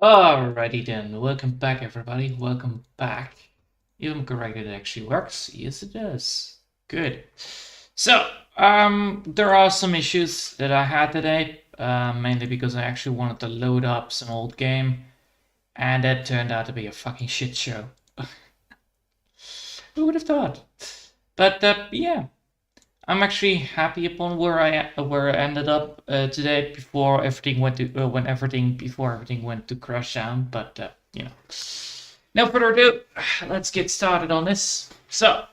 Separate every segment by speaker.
Speaker 1: Alrighty then, welcome back everybody, welcome back. If I'm correct, it actually works. Yes, it does. Good. So, there are some issues that I had today, mainly because I actually wanted to load up some old game, and that turned out to be a fucking shit show. Who would have thought? But yeah, I'm actually happy upon where I ended up today before everything went to before everything went to crash down. But no further ado, let's get started on this. So,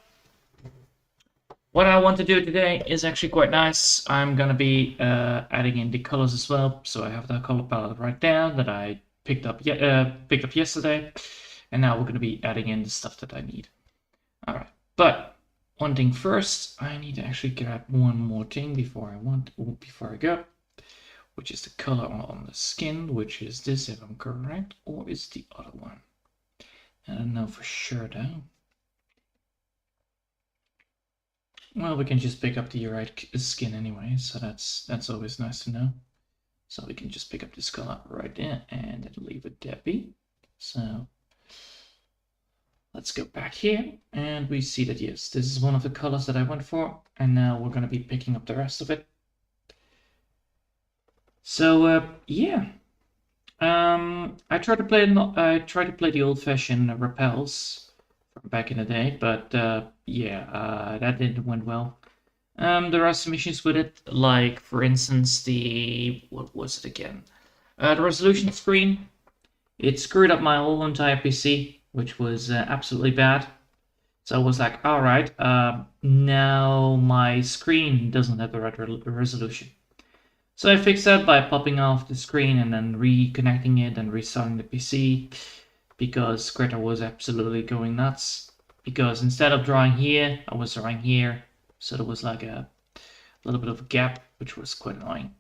Speaker 1: what I want to do today is actually quite nice. I'm gonna be adding in the colors as well. So I have the color palette right there that I picked up yesterday, and now we're gonna be adding in the stuff that I need. All right, but one thing first, I need to actually grab one more thing before I go, which is the color on the skin, which is this if I'm correct, or is the other one? I don't know for sure though. Well, we can just pick up the right skin anyway, so that's always nice to know. So we can just pick up this color right there and then leave it there be. So let's go back here and we see that yes, this is one of the colors that I went for, and now we're going to be picking up the rest of it. So yeah, I tried to play the old-fashioned repels from back in the day, but that didn't went well. There are some issues with it, like for instance what was it again? The resolution screen. It screwed up my whole entire PC, which was absolutely bad. So I was like, all right, now my screen doesn't have the right resolution. So I fixed that by popping off the screen and then reconnecting it and restarting the PC, because Greta was absolutely going nuts. Because instead of drawing here, I was drawing here, so there was like a little bit of a gap, which was quite annoying.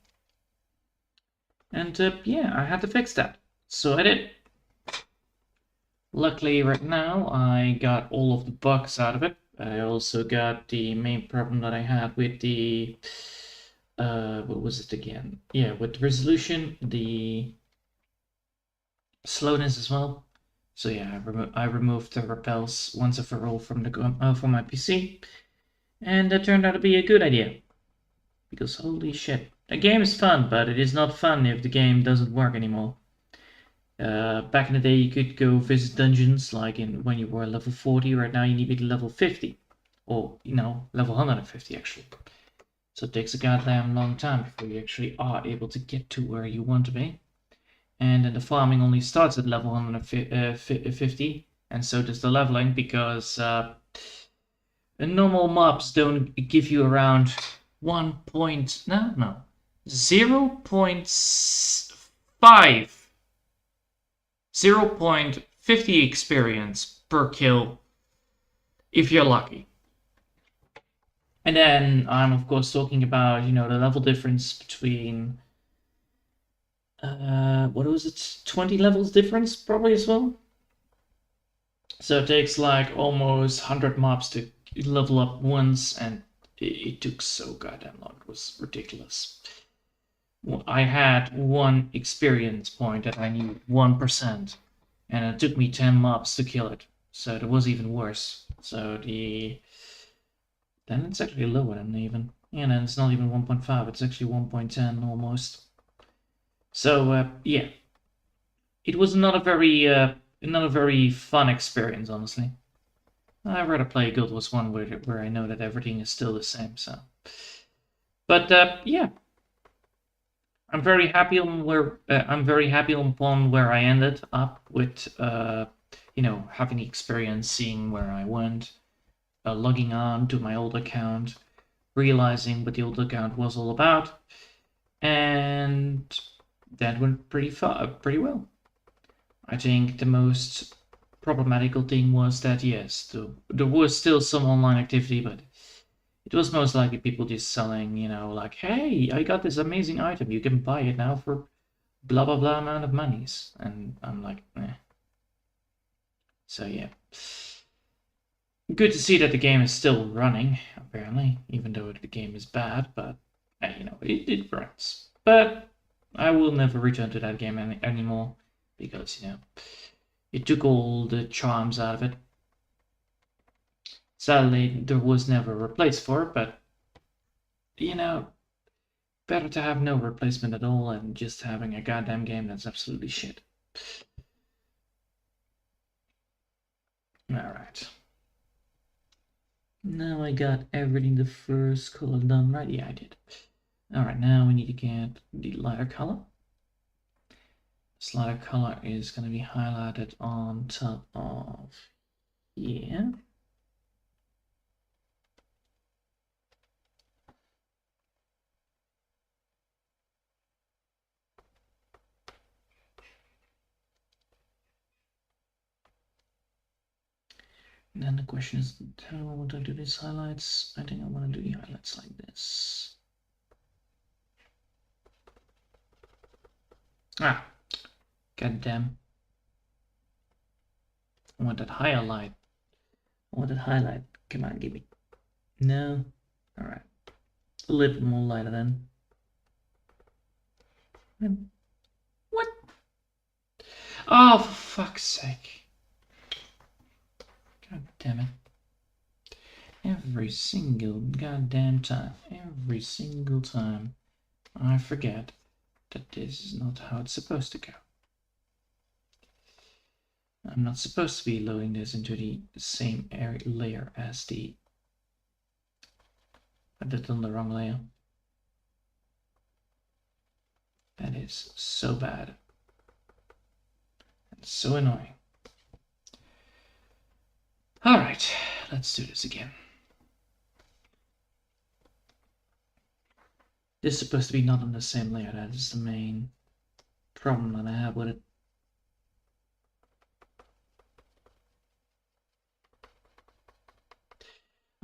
Speaker 1: And yeah, I had to fix that. So I did. Luckily, right now, I got all of the bugs out of it. I also got the main problem that I had with the what was it again? Yeah, with the resolution, the slowness as well. So yeah, I removed the repels once and for all from my PC, and that turned out to be a good idea. Because holy shit, a game is fun, but it is not fun if the game doesn't work anymore. Back in the day, you could go visit dungeons like when you were level 40. Right now, you need to be level 50, or level 150 actually. So it takes a goddamn long time before you actually are able to get to where you want to be. And then the farming only starts at level 150, and so does the leveling, because the normal mobs don't give you around 0.50 experience per kill if you're lucky. And then I'm of course talking about the level difference between what was it, 20 levels difference probably as well. So it takes like almost 100 mobs to level up once, and it took so goddamn long. It was ridiculous. I had one experience point that I needed 1%, and it took me 10 mobs to kill it. So it was even worse. So then it's actually lower than even. And then it's not even 1.5, it's actually 1.10 almost. So yeah, it was not a very fun experience, honestly. I'd rather play Guild Wars 1 where I know that everything is still the same. So, but yeah, I'm very happy upon where I ended up with having the experience, seeing where I went, logging on to my old account, realizing what the old account was all about, and that went pretty well. I think the most problematical thing was that yes, there was still some online activity, but it was most likely people just selling, like, hey, I got this amazing item, you can buy it now for blah blah blah amount of monies, and I'm like, eh. So yeah, good to see that the game is still running, apparently, even though the game is bad, but it runs. But I will never return to that game anymore, because, you know, it took all the charms out of it. Sadly, there was never a replace for it, but, you know, better to have no replacement at all and just having a goddamn game that's absolutely shit. Alright. Now I got everything the first color done right. Yeah, I did. Alright, now we need to get the lighter color. This lighter color is going to be highlighted on top of here. And then the question is, how I want to do these highlights? I think I want to do the highlights like this. Ah, goddamn. I want that highlight. I want that highlight. Come on, give me. No. Alright. A little bit more lighter then. What? Oh, for fuck's sake. God damn it. Every single goddamn time. Every single time. I forget that this is not how it's supposed to go. I'm not supposed to be loading this into the same layer as the... I did it on the wrong layer. That is so bad. And so annoying. Alright, let's do this again. This is supposed to be not on the same layer. That is the main problem that I have with it.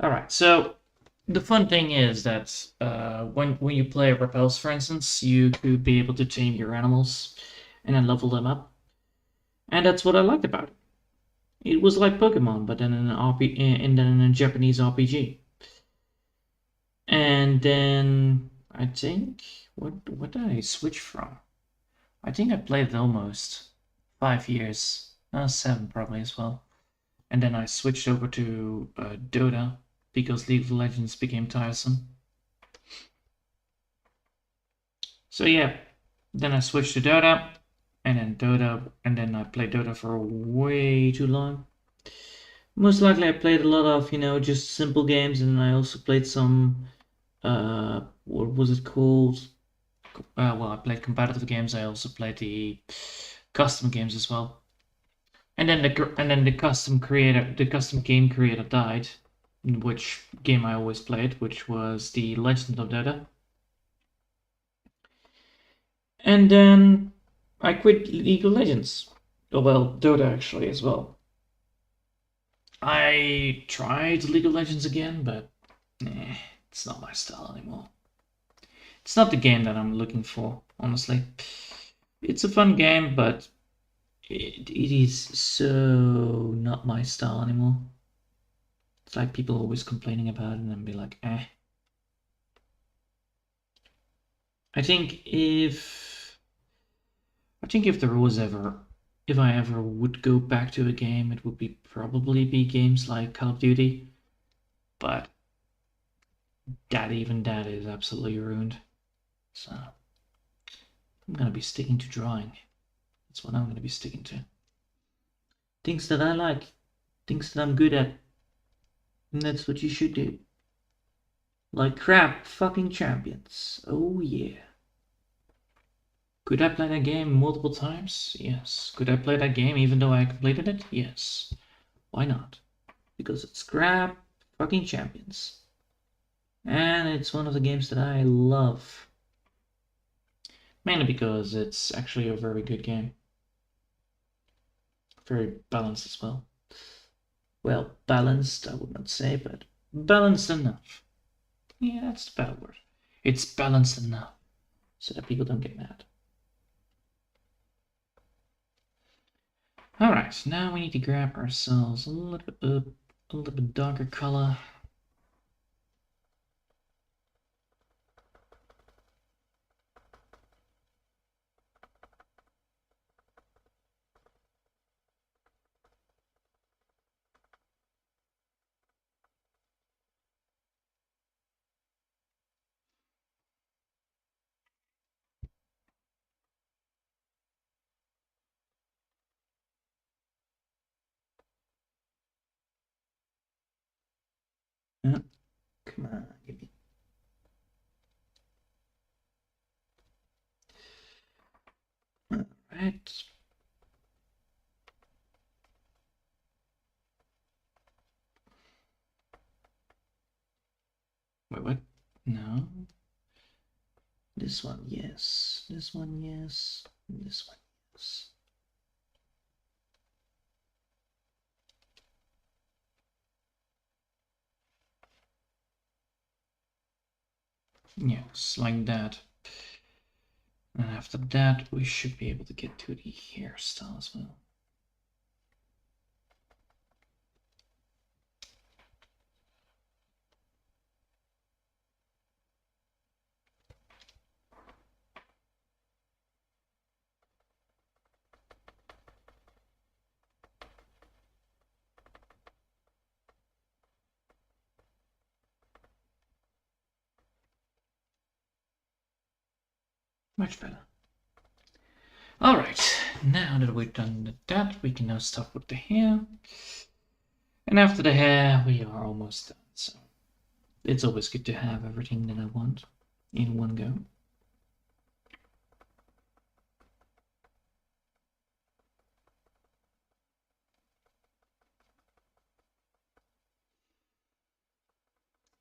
Speaker 1: Alright, so the fun thing is that when you play Repels, for instance, you could be able to tame your animals and then level them up. And that's what I liked about it. It was like Pokemon, but then in a Japanese RPG. And then I think what did I switch from? I think I played it almost 5 years, 7 probably as well. And then I switched over to Dota because League of Legends became tiresome. So yeah, then I switched to Dota, and then I played Dota for way too long. Most likely I played a lot of, you know, just simple games, and I also played some, what was it called? Well, I played competitive games. I also played the custom games as well. And then the custom game creator died, which game I always played, which was the Legend of Dota. And then I quit League of Legends. Oh, well, Dota actually as well. I tried League of Legends again, but it's not my style anymore. It's not the game that I'm looking for, honestly. It's a fun game, but it is so not my style anymore. It's like people always complaining about it and be like, eh. I think if there was ever, if I ever would go back to a game, it would probably be games like Call of Duty, but that is absolutely ruined. So I'm gonna be sticking to drawing. That's what I'm gonna be sticking to. Things that I like, things that I'm good at, and that's what you should do. Like crap fucking champions. Oh yeah. Could I play that game multiple times? Yes. Could I play that game even though I completed it? Yes. Why not? Because it's crap fucking champions. And it's one of the games that I love. Mainly because it's actually a very good game. Very balanced as well. Well, balanced, I would not say, but balanced enough. Yeah, that's the better word. It's balanced enough so that people don't get mad. Alright, now we need to grab ourselves a little bit darker color. Come on, give me. All right. Wait, what? No. This one, yes. This one, yes. This one, yes. Yes, like that. And after that, we should be able to get to the hairstyle as well. Much better. Alright, now that we've done that, we can now start with the hair. And after the hair, we are almost done. So it's always good to have everything that I want in one go.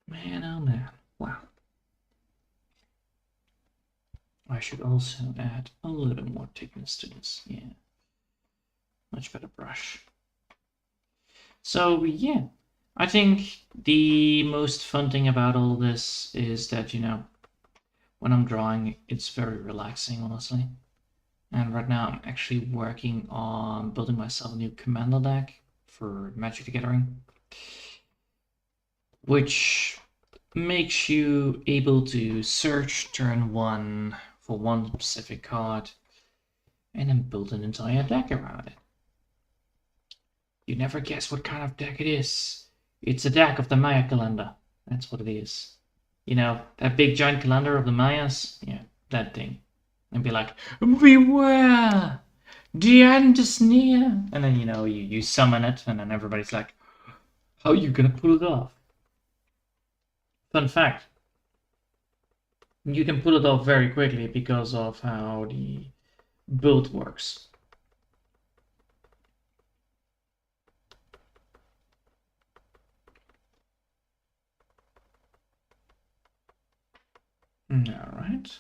Speaker 1: Man, oh man, wow. I should also add a little bit more thickness to this, yeah. Much better brush. So yeah, I think the most fun thing about all this is that, you know, when I'm drawing, it's very relaxing, honestly. And right now I'm actually working on building myself a new commander deck for Magic the Gathering, which makes you able to search turn 1 for one specific card and then build an entire deck around it. You never guess what kind of deck it is. It's a deck of the Maya calendar. That's what it is. You know, that big giant calendar of the Mayas? Yeah, that thing. And be like, beware! The end is near! And then, you know, you summon it, and then everybody's like, how are you gonna pull it off? Fun fact. You can pull it off very quickly because of how the build works. All right.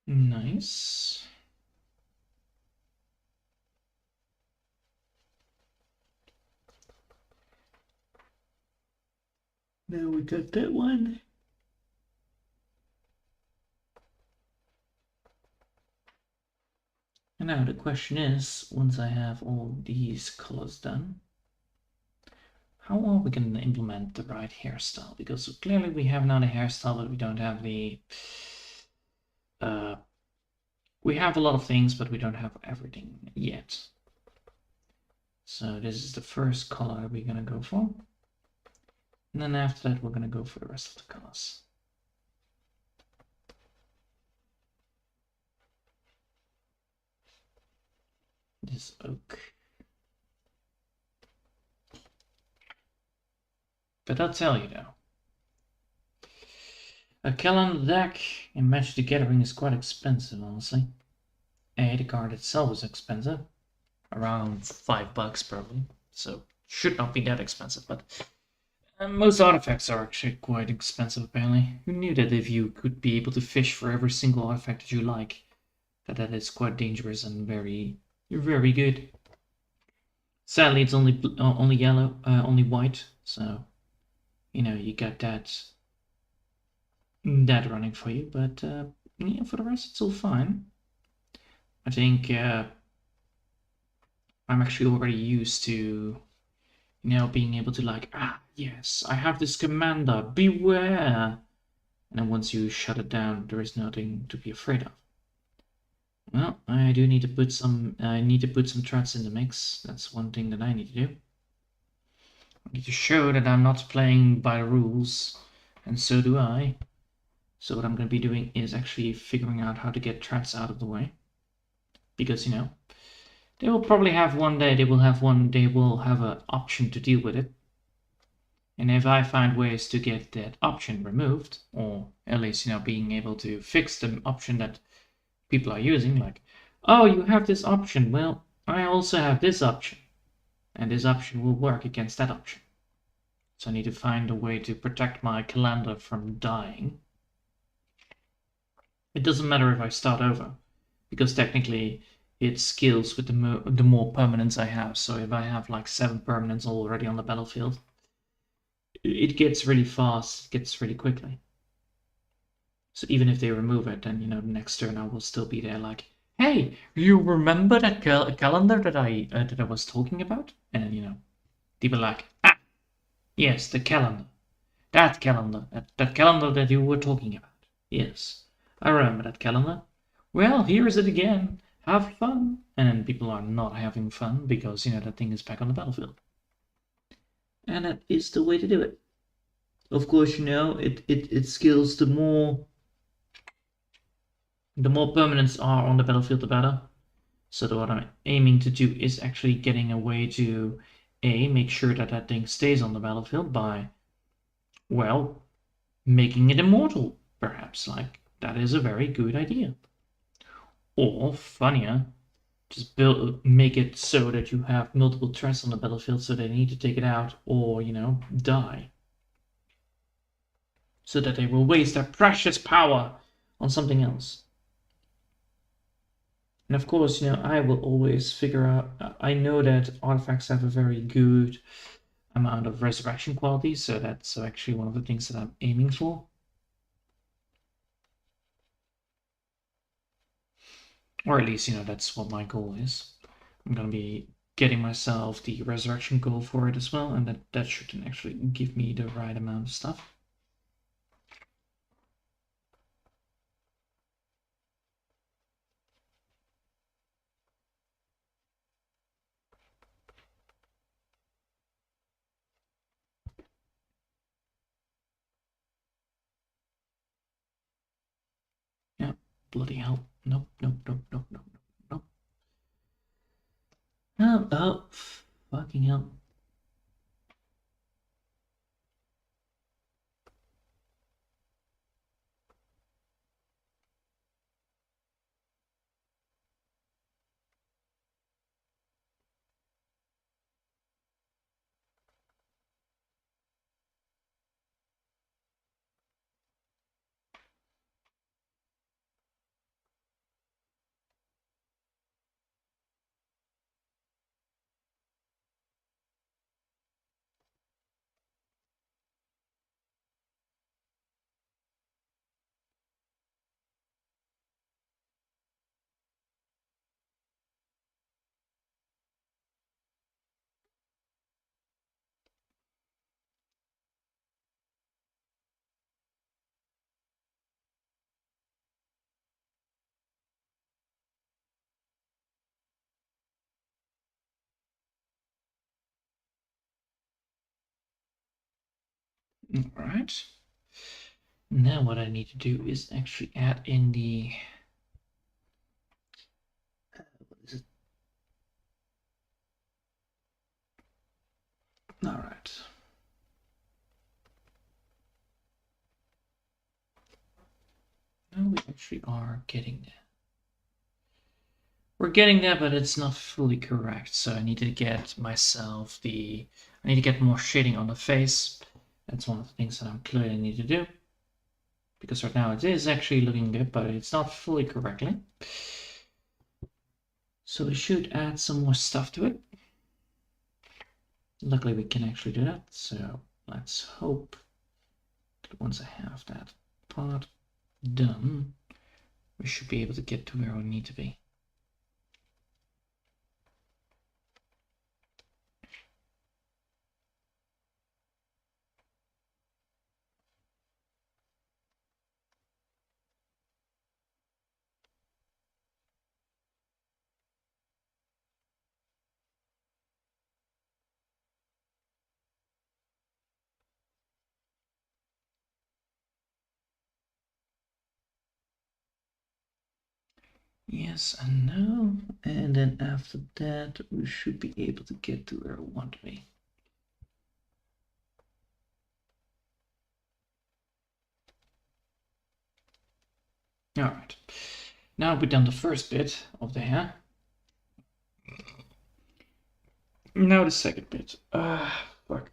Speaker 1: Nice. Now we got that one. And now the question is, once I have all these colors done, how are we going to implement the right hairstyle? Because clearly we have now the hairstyle, but we don't have the... we have a lot of things, but we don't have everything yet. So this is the first color we're going to go for. And then after that, we're going to go for the rest of the colors. This oak. But I'll tell you though, a calendar deck in Magic the Gathering is quite expensive, honestly. The card itself is expensive, around $5 probably, so should not be that expensive, but most artifacts are actually quite expensive apparently. Who knew that if you could be able to fish for every single artifact that you like, that is quite dangerous and very good. Sadly, it's only yellow, only white, so you know you got that running for you. But yeah, for the rest, it's all fine. I think I'm actually already used to, you know, being able to like, yes, I have this commander, beware. And then once you shut it down, there is nothing to be afraid of. Well, I do need to put some, threats in the mix. That's one thing that I need to do. I need to show that I'm not playing by the rules, and so do I. So what I'm going to be doing is actually figuring out how to get threats out of the way. Because, you know, they will probably have one day, they will have an option to deal with it. And if I find ways to get that option removed, or at least, you know, being able to fix the option that people are using, like, oh, you have this option, well, I also have this option, and this option will work against that option. So I need to find a way to protect my calendar from dying. It doesn't matter if I start over, because technically it scales with the more permanents I have. So if I have like 7 permanents already on the battlefield, it gets really fast, it gets really quickly. So even if they remove it, then, you know, the next turn I will still be there like, hey, you remember that calendar that I was talking about? And then, you know, people are like, ah, yes, the calendar. That calendar. That calendar that you were talking about. Yes, I remember that calendar. Well, here is it again. Have fun. And then people are not having fun because, you know, that thing is back on the battlefield. And that is the way to do it. Of course, you know, it skills the more permanents are on the battlefield, the better. So what I'm aiming to do is actually getting a way to make sure that that thing stays on the battlefield by, well, making it immortal, perhaps. Like, that is a very good idea. Or, funnier, just make it so that you have multiple threats on the battlefield so they need to take it out or, you know, die. So that they will waste their precious power on something else. And of course, you know, I will always figure out, I know that artifacts have a very good amount of resurrection quality, so that's actually one of the things that I'm aiming for. Or at least, you know, that's what my goal is. I'm going to be getting myself the resurrection goal for it as well, and that should actually give me the right amount of stuff. Yeah, bloody hell. Nope, nope, nope, nope, nope, nope. Oh, oh, fucking hell. Alright. Now what I need to do is actually add in the... what is it? Alright. Now we actually are getting there. We're getting there, but it's not fully correct. So I need to get myself I need to get more shading on the face. That's one of the things that I'm clearly need to do. Because right now it is actually looking good, but it's not fully correctly. So we should add some more stuff to it. Luckily we can actually do that. So let's hope that once I have that part done, we should be able to get to where we need to be. Yes and no. And then after that, we should be able to get to where we want to be. All right. Now we've done the first bit of the hair. Now the second bit. Fuck.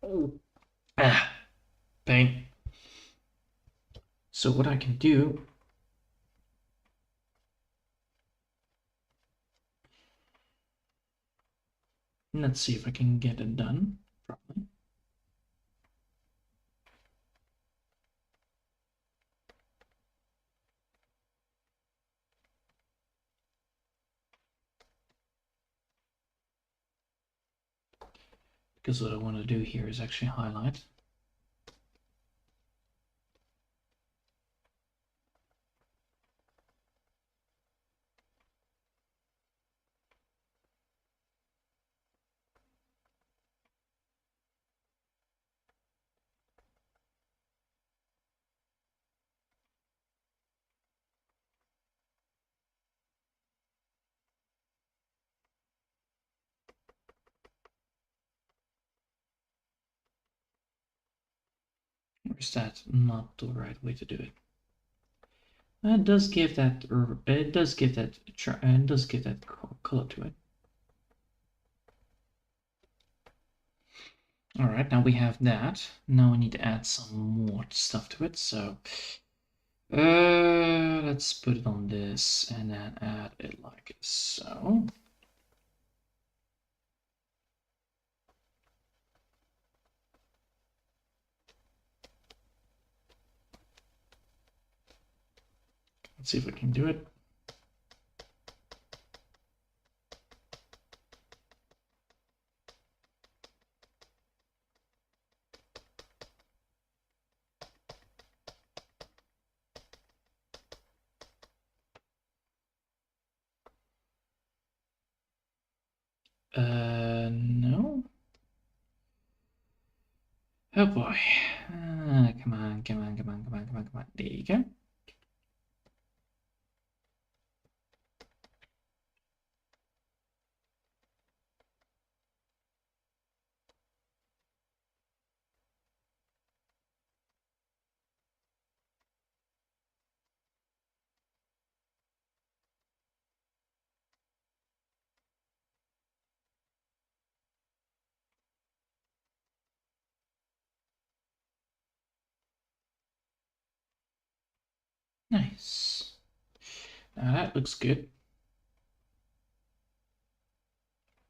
Speaker 1: Oh. Pain. So what I can do. Let's see if I can get it done properly. Because what I want to do here is actually highlight. Or is that not the right way to do it? It does give that. It does give that. It does give that color to it. All right, now we have that. Now we need to add some more stuff to it. So, let's put it on this and then add it like so. Let's see if we can do it. No. Oh boy. Come on, come on, come on, come on, come on, come on. There you go. Nice. Now that looks good.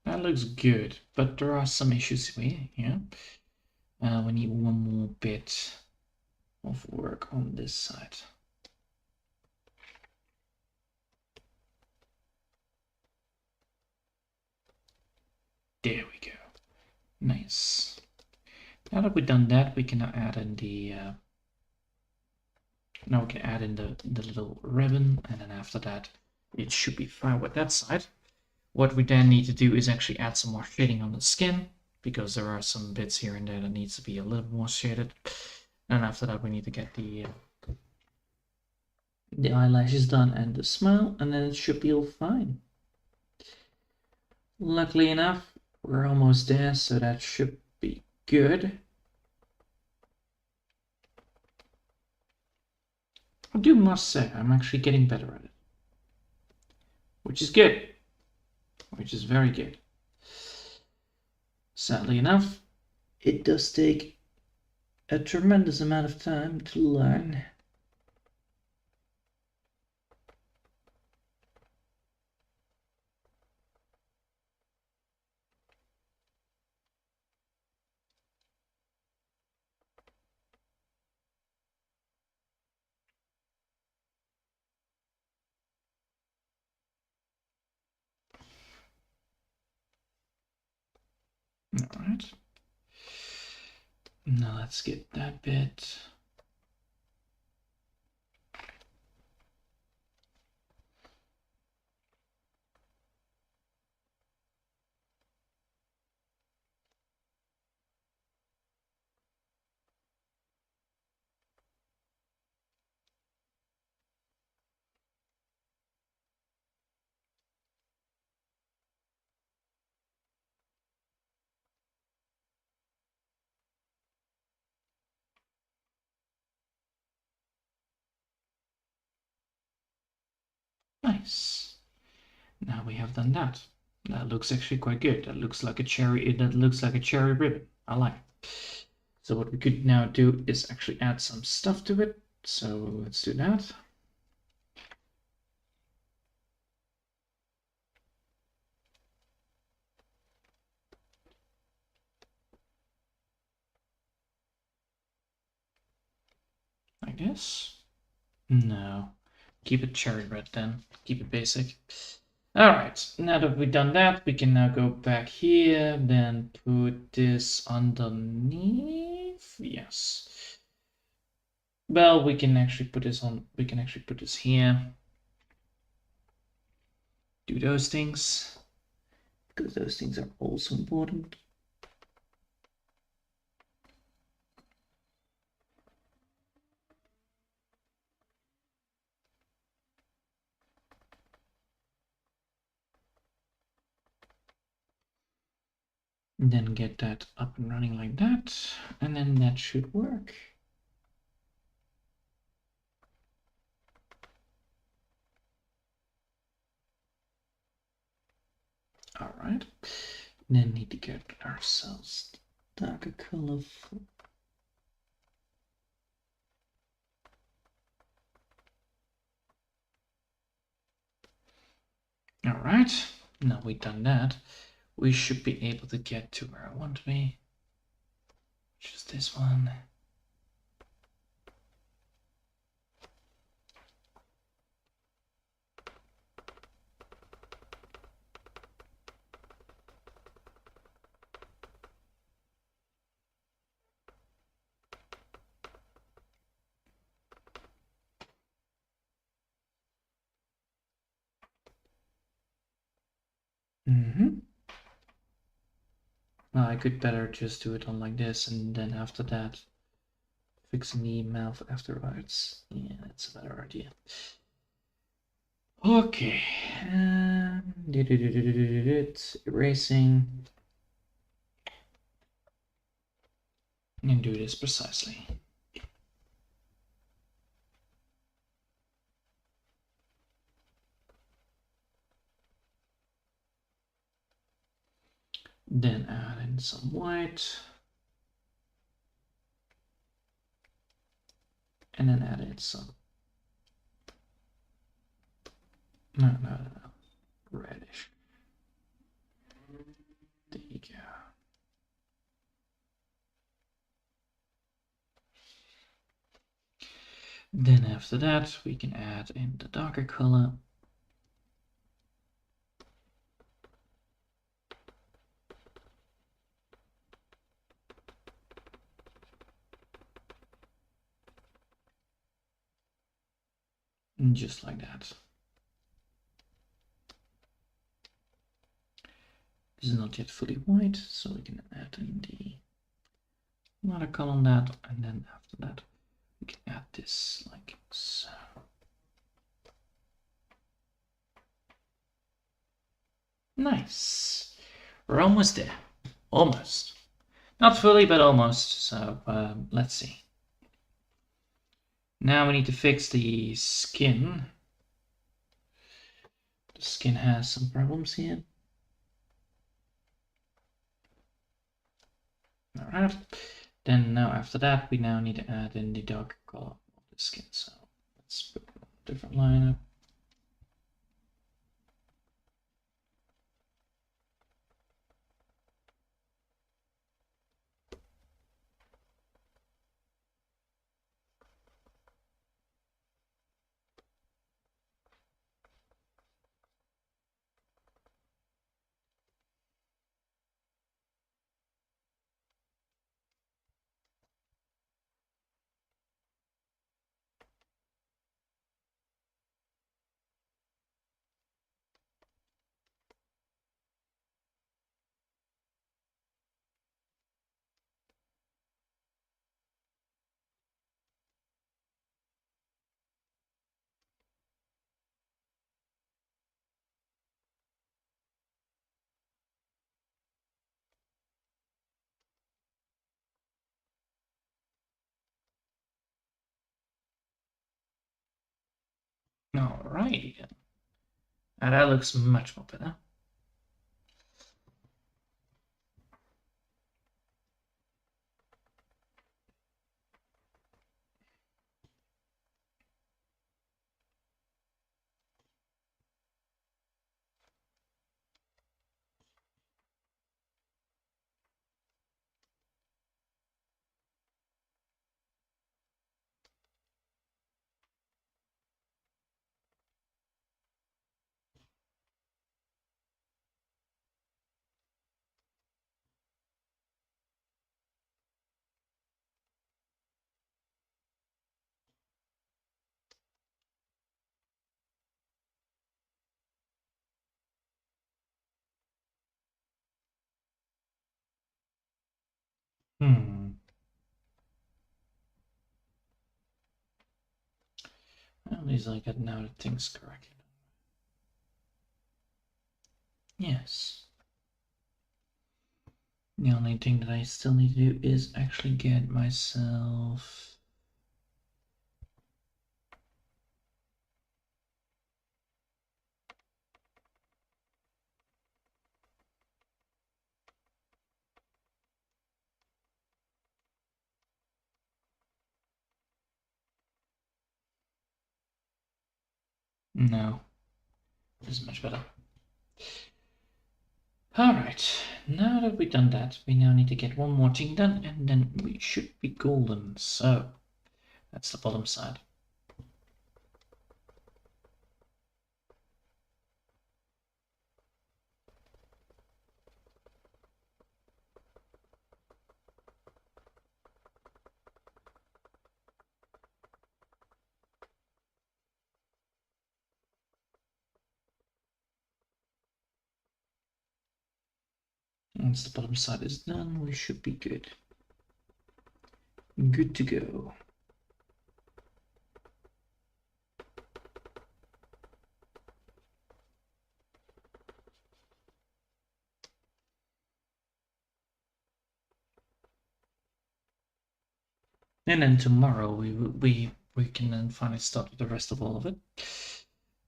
Speaker 1: That looks good, but there are some issues here. We need one more bit of work on this side. There we go. Nice. Now that we've done that, we can now add in the now we can add in the little ribbon, and then after that, it should be fine with that side. What we then need to do is actually add some more shading on the skin, because there are some bits here and there that needs to be a little more shaded. And after that, we need to get the eyelashes done and the smile, and then it should be all fine. Luckily enough, we're almost there, so that should be good. I do must say, I'm actually getting better at it. Which is good. Which is very good. Sadly enough, it does take a tremendous amount of time to learn. All right. Now let's get that bit. Nice. Now we have done that. That looks actually quite good. That looks like a cherry. That looks like a cherry ribbon. I like it. So what we could now do is actually add some stuff to it. So let's do that. Like this. No. Keep it cherry red then. Keep it basic. Alright, now that we've done that, we can now go back here, then put this underneath. Yes. Well, we can actually put this on, we can actually put this here. Do those things, because those things are also important. And then get that up and running like that, and then that should work. All right, then need to get ourselves darker color. All right, now we've done that, we should be able to get to where I want to be, which is this one. Well, I could better just do it on like this, and then after that, fixing the mouth afterwards. Yeah, that's a better idea. Okay, erasing, and do this precisely. Then add in some white. And then add in some, no, reddish. There you go. Then after that, we can add in the darker color. And just like that. This is not yet fully white, so we can add in the watercolor on that, and then after that, we can add this like so. Nice. We're almost there. Almost. Not fully, but almost. So let's see. Now we need to fix the skin. The skin has some problems here. Alright. Then now after that, we now need to add in the darker color of the skin. So let's put a different line up. Alrighty then. That looks much more better. At least I got now the things correctly. Yes. The only thing that I still need to do is actually get myself... No. This is much better. Alright, now that we've done that, we now need to get one more thing done, and then we should be golden. So, that's the bottom side. Once the bottom side is done, we should be good. Good to go. And then tomorrow we can then finally start with the rest of all of it.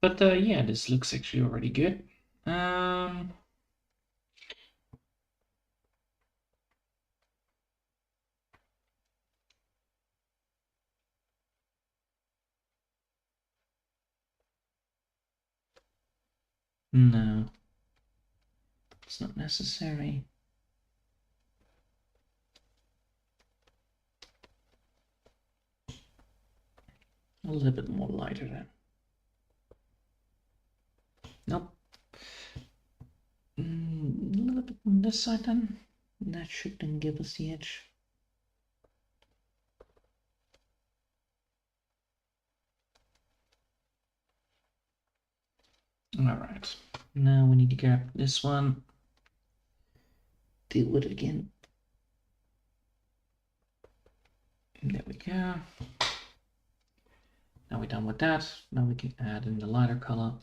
Speaker 1: But yeah, this looks actually already good. No, it's not necessary. A little bit more lighter then. Nope. A little bit on this side then. That should then give us the edge. Alright, now we need to grab this one. Deal with it again. And there we go. Now we're done with that. Now we can add in the lighter color.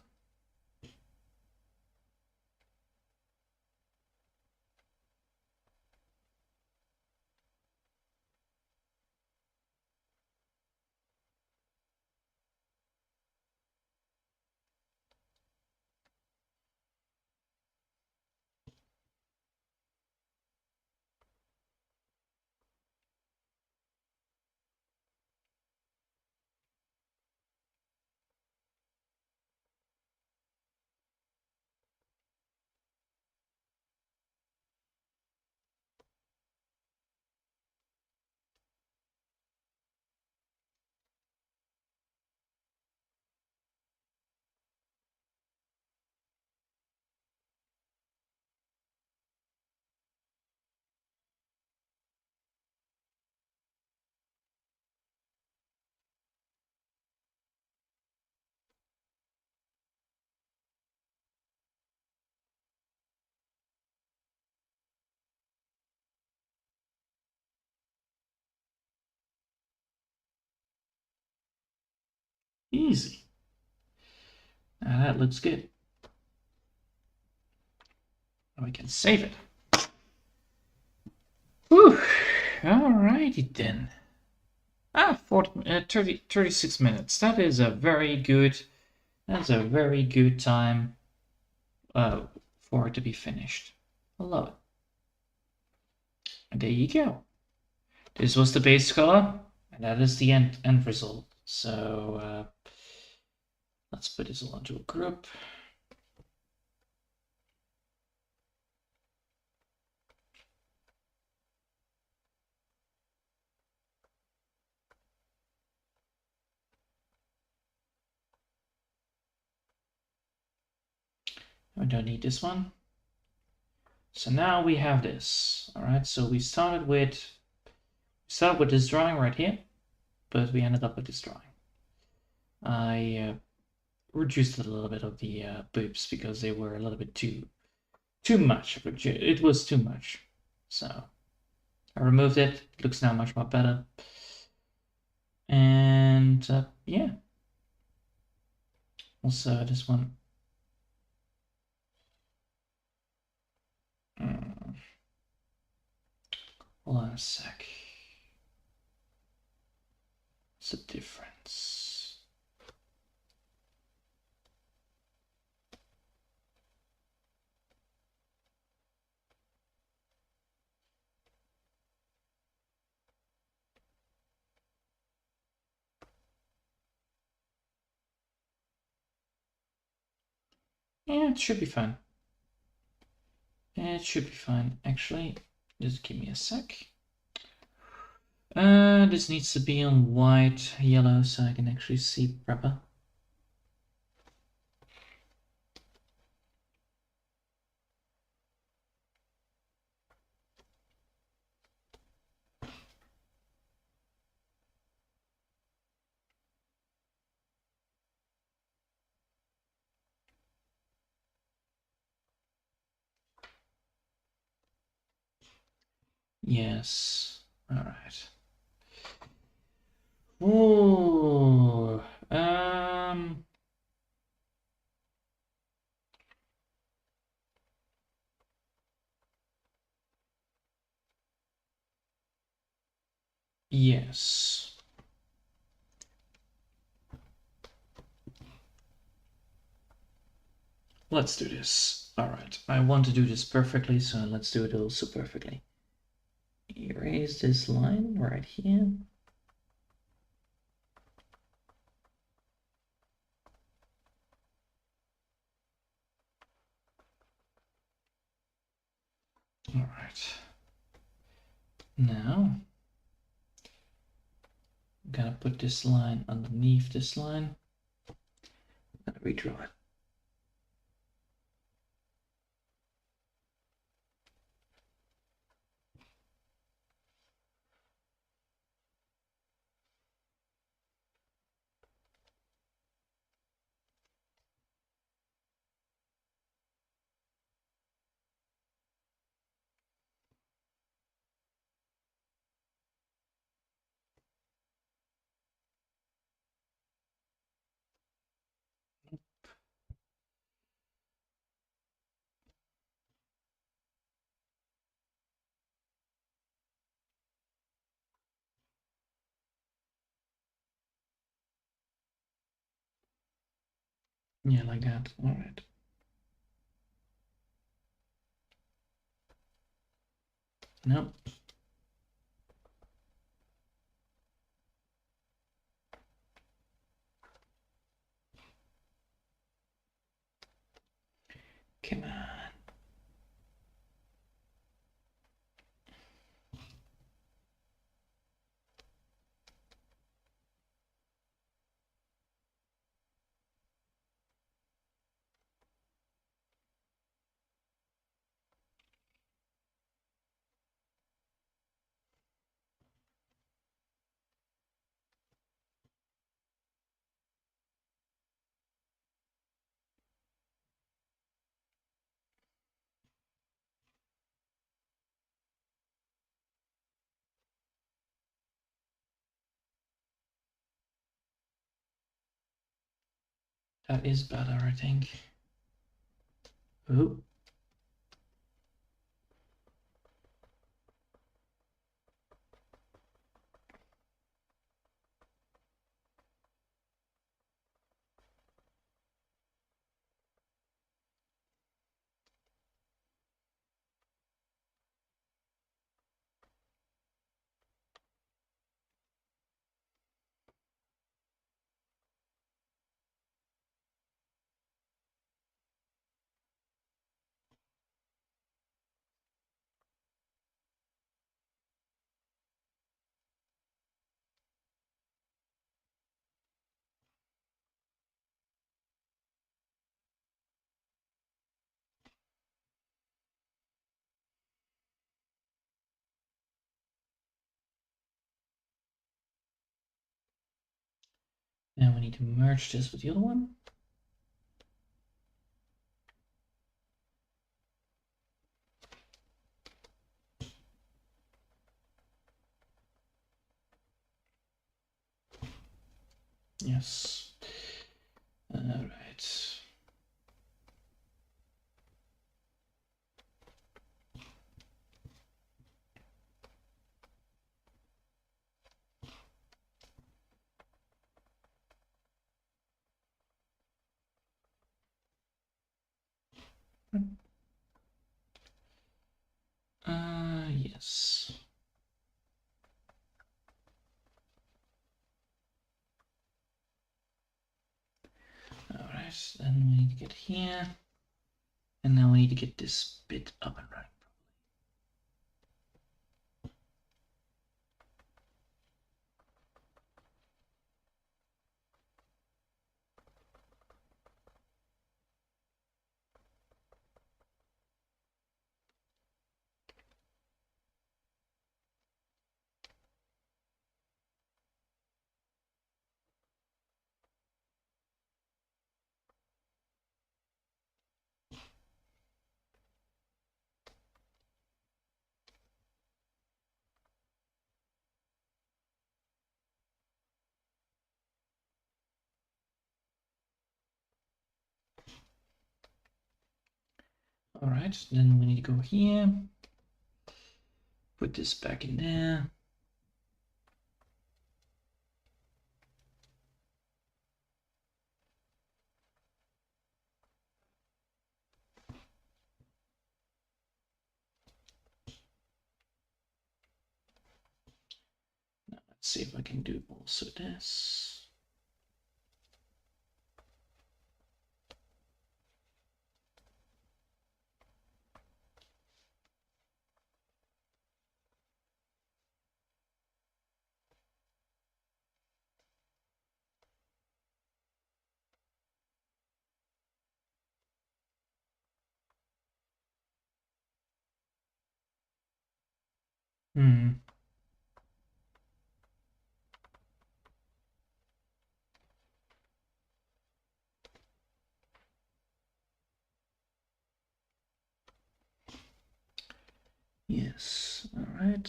Speaker 1: Easy. Now that looks good. Now we can save it. Whew. Alrighty then. 36 minutes. That is a very good. That's a very good time for it to be finished. I love it. And there you go. This was the base color, and that is the end result. So let's put this all into a group. We don't need this one. So now we have this. All right. So we started with this drawing right here, but we ended up with this drawing. I reduced a little bit of the boobs because they were a little bit too much. It was too much. So I removed it. It looks now much more better. And yeah. Also this one. Hold on a sec. What's the difference? Yeah, it should be fine. It should be fine, actually. Just give me a sec. This needs to be on white, yellow, so I can actually see proper. Yes. All right. Ooh. Yes. Let's do this. All right. I want to do this perfectly, so let's do it also perfectly. Erase this line right here. All right. Now, I'm gonna put this line underneath this line. I'm gonna redraw it. Yeah, like that. All right. Nope. Come on. That is better, I think. Ooh. Now we need to merge this with the other one. Yes. All right. Yes. All right, then we need to get here. And now we need to get this bit up and running. All right, then we need to go here. Put this back in there. Now let's see if I can do also this. Hmm. Yes, all right.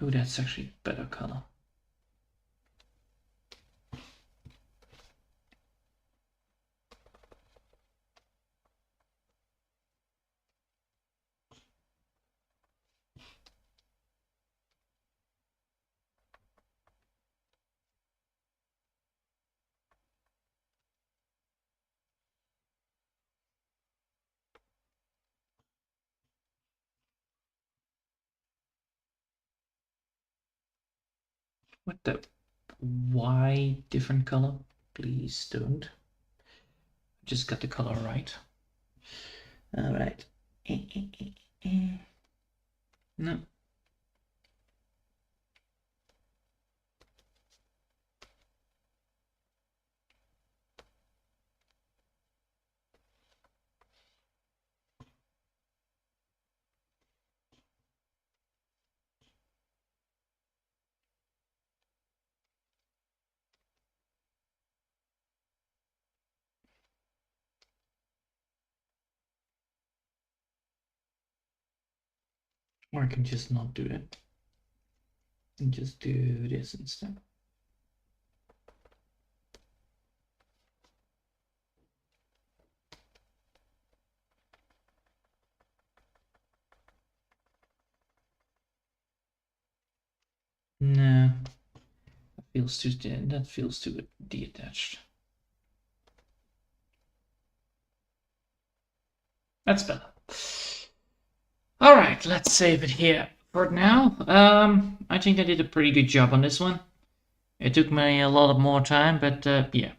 Speaker 1: Oh, that's actually better color. What the? Why different color? Please don't. Just got the color right. All right. No. Or I can just not do it and just do this instead. No, that feels too detached. That's better. All right, let's save it here for now. I think I did a pretty good job on this one. It took me a lot more time, but yeah.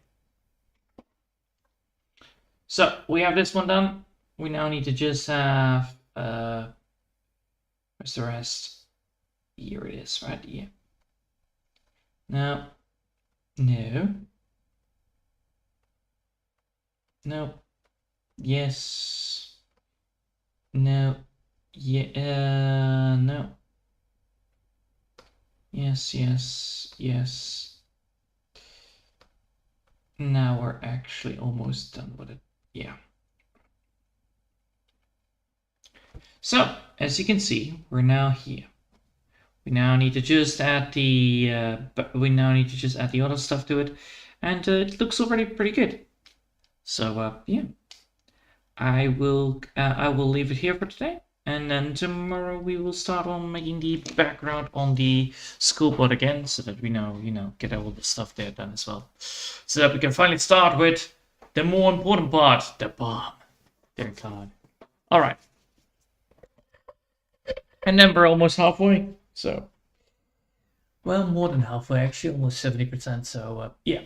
Speaker 1: So we have this one done. We now need to just have where's the rest? Here it is, right here. No, no, no, yes, no, yeah, no. Yes, yes, yes. Now we're actually almost done with it. Yeah. So, as you can see, we're now here. We now need to just add the other stuff to it, and it looks already pretty good. So yeah, I will leave it here for today, and then tomorrow we will start on making the background on the school board again, so that we get all the stuff there done as well, so that we can finally start with the more important part, the bomb. Dear God. All right, and then we're almost halfway. So. Well, more than halfway, actually, almost 70%. So, yeah.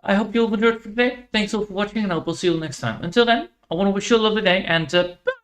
Speaker 1: I hope you all enjoyed it for today. Thanks all for watching, and I hope I'll see you all next time. Until then, I want to wish you a lovely day, and bye!